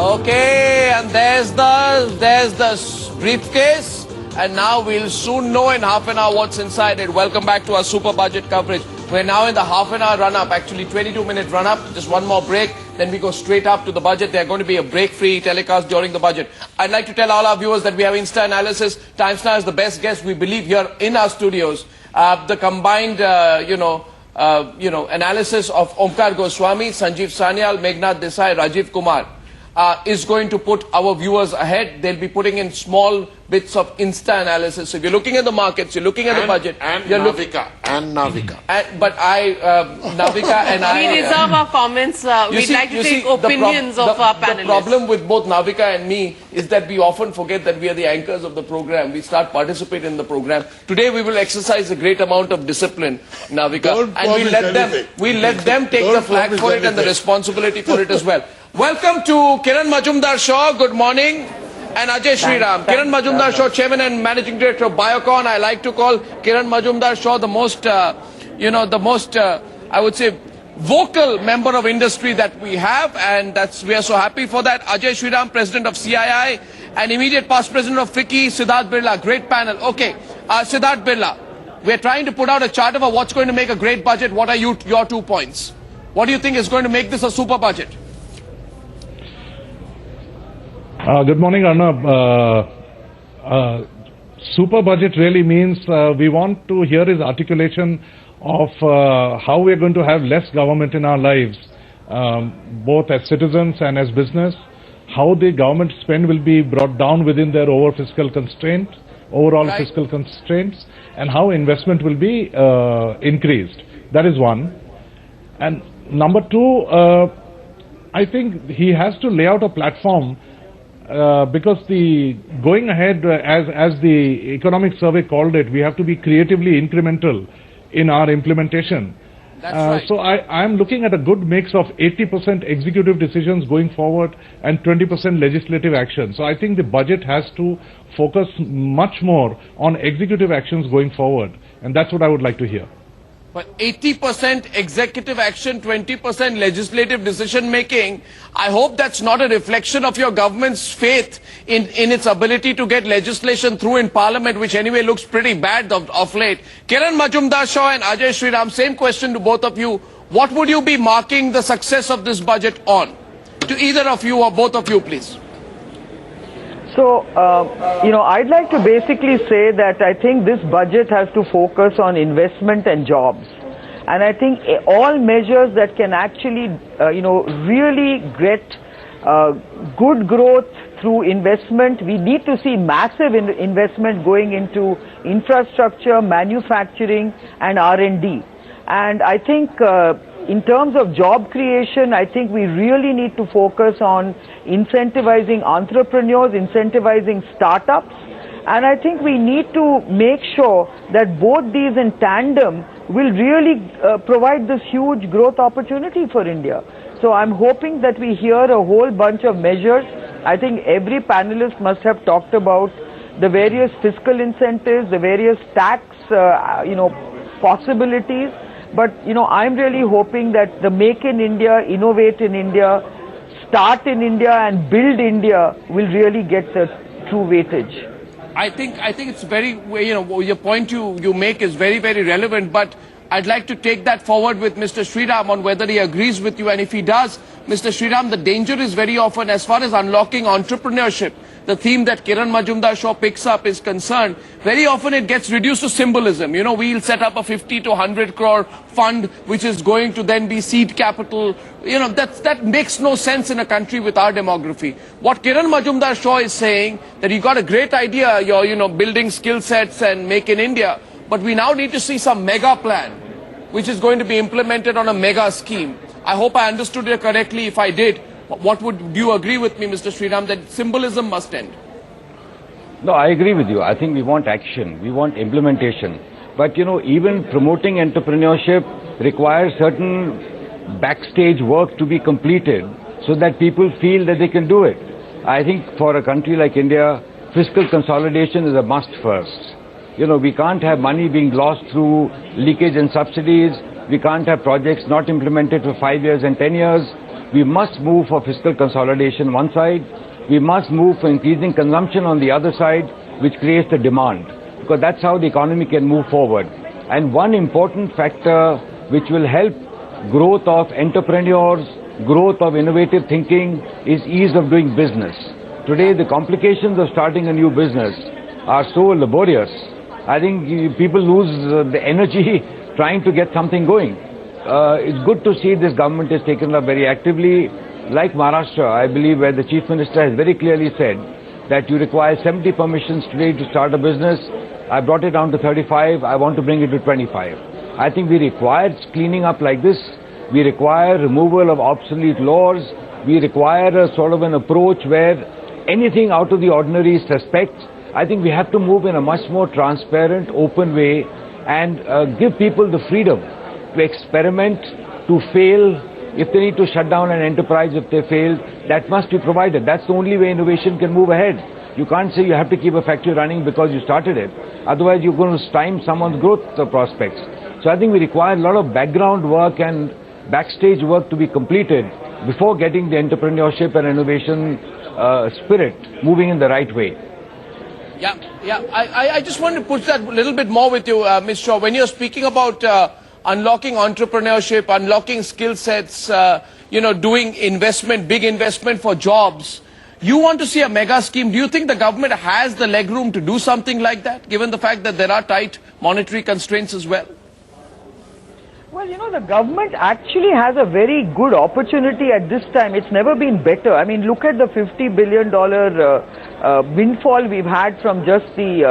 Okay, and there's the briefcase, and now we'll soon know in half an hour what's inside it. Welcome back to our super budget coverage. We're now in the half an hour run-up, actually 22-minute run-up, just one more break, then we go straight up to the budget. There's going to be a break-free telecast during the budget. I'd like to tell all our viewers that we have Insta Analysis. Times Now is the best guest, we believe, here in our studios. The combined, analysis of Omkar Goswami, Sanjeev Sanyal, Meghnad Desai, Rajiv Kumar is going to put our viewers ahead. They'll be putting in small bits of Insta Analysis. So if you're looking at the markets, you're looking at the budget. Navika. Navika and I... We reserve our comments. We'd like to take opinions of our panelists. The problem with both Navika and me is that we often forget that we are the anchors of the program. We start participating in the program. Today we will exercise a great amount of discipline, Navika. And we let them take the flag for it and the responsibility for it as well. Welcome to Kiran Mazumdar Shaw. Good morning. And Ajay Sriram. Kiran Mazumdar Shaw, Chairman and Managing Director of Biocon. I like to call Kiran Mazumdar Shaw the most, I would say, vocal member of industry that we have. And we are so happy for that. Ajay Sriram, President of CII and immediate past President of FICCI, Siddharth Birla. Great panel. Okay, Siddharth Birla, we are trying to put out a chart of what's going to make a great budget. What are your 2 points? What do you think is going to make this a super budget? Good morning, Arnab. Super budget really means we want to hear his articulation of how we are going to have less government in our lives, both as citizens and as business, how the government spend will be brought down within their overall fiscal constraints, and how investment will be increased. That is one. And number 2, I think he has to lay out a platform because the going ahead, as the economic survey called it, we have to be creatively incremental in our implementation. That's right. So I'm looking at a good mix of 80% executive decisions going forward and 20% legislative action. So I think the budget has to focus much more on executive actions going forward, and that's what I would like to hear. But 80% executive action, 20% legislative decision making, I hope that's not a reflection of your government's faith in its ability to get legislation through in Parliament, which anyway looks pretty bad of late. Kiran Mazumdar Shaw and Ajay Sriram, same question to both of you. What would you be marking the success of this budget on? To either of you or both of you, please. So, I'd like to basically say that I think this budget has to focus on investment and jobs. And I think all measures that can actually, really get good growth through investment. We need to see massive investment going into infrastructure, manufacturing, and R&D. And I think in terms of job creation, I think we really need to focus on incentivizing entrepreneurs, incentivizing startups. And I think we need to make sure that both these in tandem will really provide this huge growth opportunity for India. So I'm hoping that we hear a whole bunch of measures. I think every panelist must have talked about the various fiscal incentives, the various tax, possibilities. But, I'm really hoping that the Make in India, Innovate in India, Start in India and Build India will really get the true weightage. I think it's very, your point you make is very, very relevant, but I'd like to take that forward with Mr. Sriram on whether he agrees with you, and if he does, Mr. Sriram, the danger is very often as far as unlocking entrepreneurship, the theme that Kiran Mazumdar Shaw picks up is concerned, very often it gets reduced to symbolism. We'll set up a 50 to 100 crore fund which is going to then be seed capital. That makes no sense in a country with our demography. What Kiran Mazumdar Shaw is saying, that you got a great idea, you're building skill sets and Make in India, but we now need to see some mega plan which is going to be implemented on a mega scheme. I hope I understood it correctly. If I did, do you agree with me, Mr. Sriram, that symbolism must end? No, I agree with you. I think we want action. We want implementation. But, even promoting entrepreneurship requires certain backstage work to be completed so that people feel that they can do it. I think for a country like India, fiscal consolidation is a must first. We can't have money being lost through leakage and subsidies. We can't have projects not implemented for 5 years and 10 years. We must move for fiscal consolidation one side. We must move for increasing consumption on the other side, which creates the demand. Because that's how the economy can move forward. And one important factor which will help growth of entrepreneurs, growth of innovative thinking is ease of doing business. Today, the complications of starting a new business are so laborious. I think people lose the energy trying to get something going. It's good to see this government is taken up very actively. Like Maharashtra, I believe, where the Chief Minister has very clearly said that you require 70 permissions today to start a business. I brought it down to 35. I want to bring it to 25. I think we require cleaning up like this. We require removal of obsolete laws. We require a sort of an approach where anything out of the ordinary is suspect. I think we have to move in a much more transparent, open way and give people the freedom to experiment, to fail. If they need to shut down an enterprise if they fail, that must be provided. That's the only way innovation can move ahead. You can't say you have to keep a factory running because you started it. Otherwise, you're going to stymie someone's growth prospects. So I think we require a lot of background work and backstage work to be completed before getting the entrepreneurship and innovation spirit moving in the right way. I just want to push that a little bit more with you, Ms. Shaw. When you're speaking about unlocking entrepreneurship, unlocking skill sets, doing investment, big investment for jobs, you want to see a mega scheme. Do you think the government has the legroom to do something like that, given the fact that there are tight monetary constraints as well? Well, the government actually has a very good opportunity at this time. It's never been better. I mean, look at the $50 billion windfall we've had from just the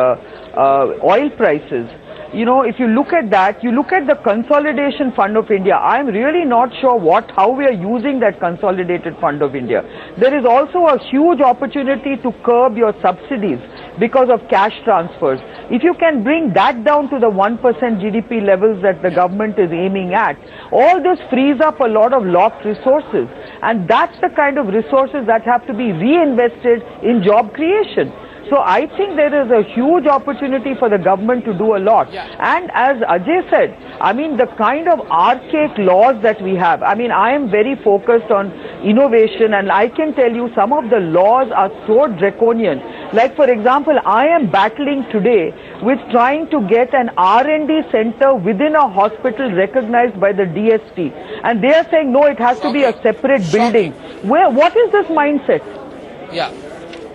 oil prices. If you look at that, you look at the Consolidation Fund of India. I'm really not sure how we are using that Consolidated Fund of India. There is also a huge opportunity to curb your subsidies because of cash transfers. If you can bring that down to the 1% GDP levels that the government is aiming at, all this frees up a lot of locked resources. And that's the kind of resources that have to be reinvested in job creation. So I think there is a huge opportunity for the government to do a lot. And as Ajay said, I mean, the kind of archaic laws that we have, I mean, I am very focused on innovation, and I can tell you some of the laws are so draconian. Like, for example, I am battling today with trying to get an R&D center within a hospital recognized by the DST. And they are saying, no, it has to be a separate building. What is this mindset?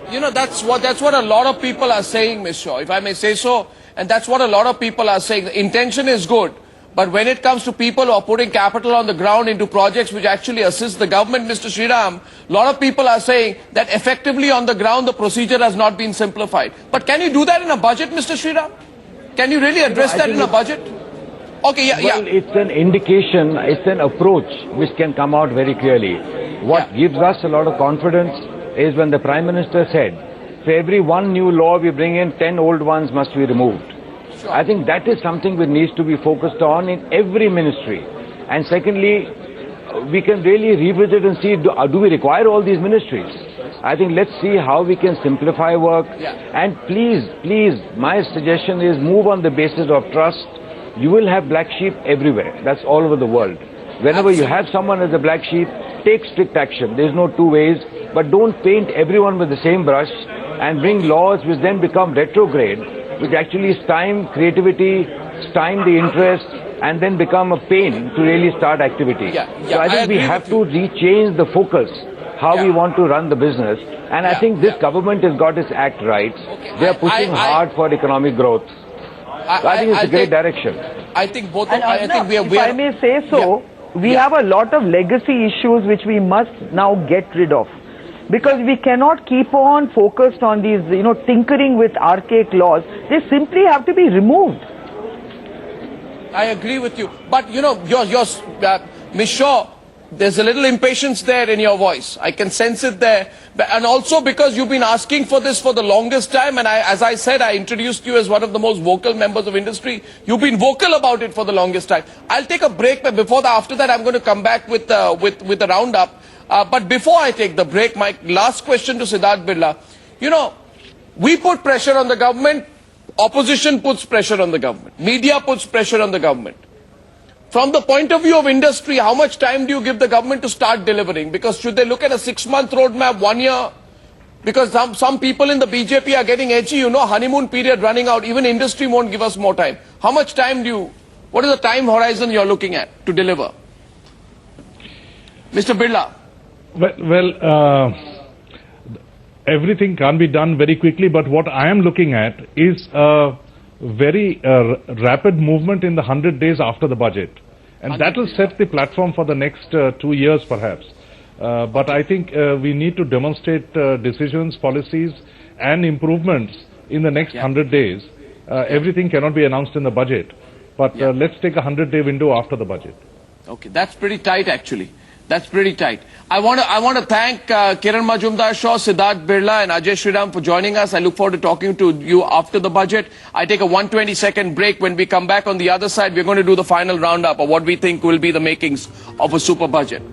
That's what a lot of people are saying, Ms. Shaw, if I may say so. And that's what a lot of people are saying. The intention is good. But when it comes to people who are putting capital on the ground into projects which actually assist the government, Mr. Sriram, a lot of people are saying that effectively on the ground the procedure has not been simplified. But can you do that in a budget, Mr. Sriram? Can you really address that in a budget? Okay, Well, it's an indication, it's an approach which can come out very clearly. What gives us a lot of confidence is when the Prime Minister said, for every one new law we bring in, 10 old ones must be removed. I think that is something which needs to be focused on in every ministry. And secondly, we can really revisit and see, do we require all these ministries? I think let's see how we can simplify work. And please, my suggestion is move on the basis of trust. You will have black sheep everywhere. That's all over the world. Whenever you have someone as a black sheep, take strict action. There's no two ways. But don't paint everyone with the same brush and bring laws which then become retrograde, which actually stymie creativity, stymie the interest, and then become a pain to really start activity. So I think we have to rechange the focus, how we want to run the business. And I think this government has got its act right. They are pushing hard for economic growth. So I think it's a great direction. I think both. If I may say so, we have a lot of legacy issues which we must now get rid of. Because we cannot keep on focused on these, tinkering with archaic laws. They simply have to be removed. I agree with you. But, Ms. Shaw, there's a little impatience there in your voice. I can sense it there. And also because you've been asking for this for the longest time. And as I said, I introduced you as one of the most vocal members of industry. You've been vocal about it for the longest time. I'll take a break, but after that, I'm going to come back with a roundup. But before I take the break, my last question to Siddharth Birla. We put pressure on the government. Opposition puts pressure on the government. Media puts pressure on the government. from the point of view of industry, how much time do you give the government to start delivering? Because should they look at a 6-month roadmap, 1 year? Because some people in the BJP are getting edgy, honeymoon period running out. Even industry won't give us more time. How much time what is the time horizon you're looking at to deliver? Mr. Birla. Everything can't be done very quickly, but what I am looking at is a very rapid movement in the 100 days after the budget. And that will set the platform for the next 2 years perhaps. But I think we need to demonstrate decisions, policies and improvements in the next 100 days. Everything cannot be announced in the budget. But let's take a 100-day window after the budget. Okay, that's pretty tight actually. That's pretty tight. I want to thank Kiran Mazumdar Shaw, Siddharth Birla and Ajay Sriram for joining us. I look forward to talking to you after the budget. I take a 120-second break. When we come back on the other side, we're going to do the final roundup of what we think will be the makings of a super budget.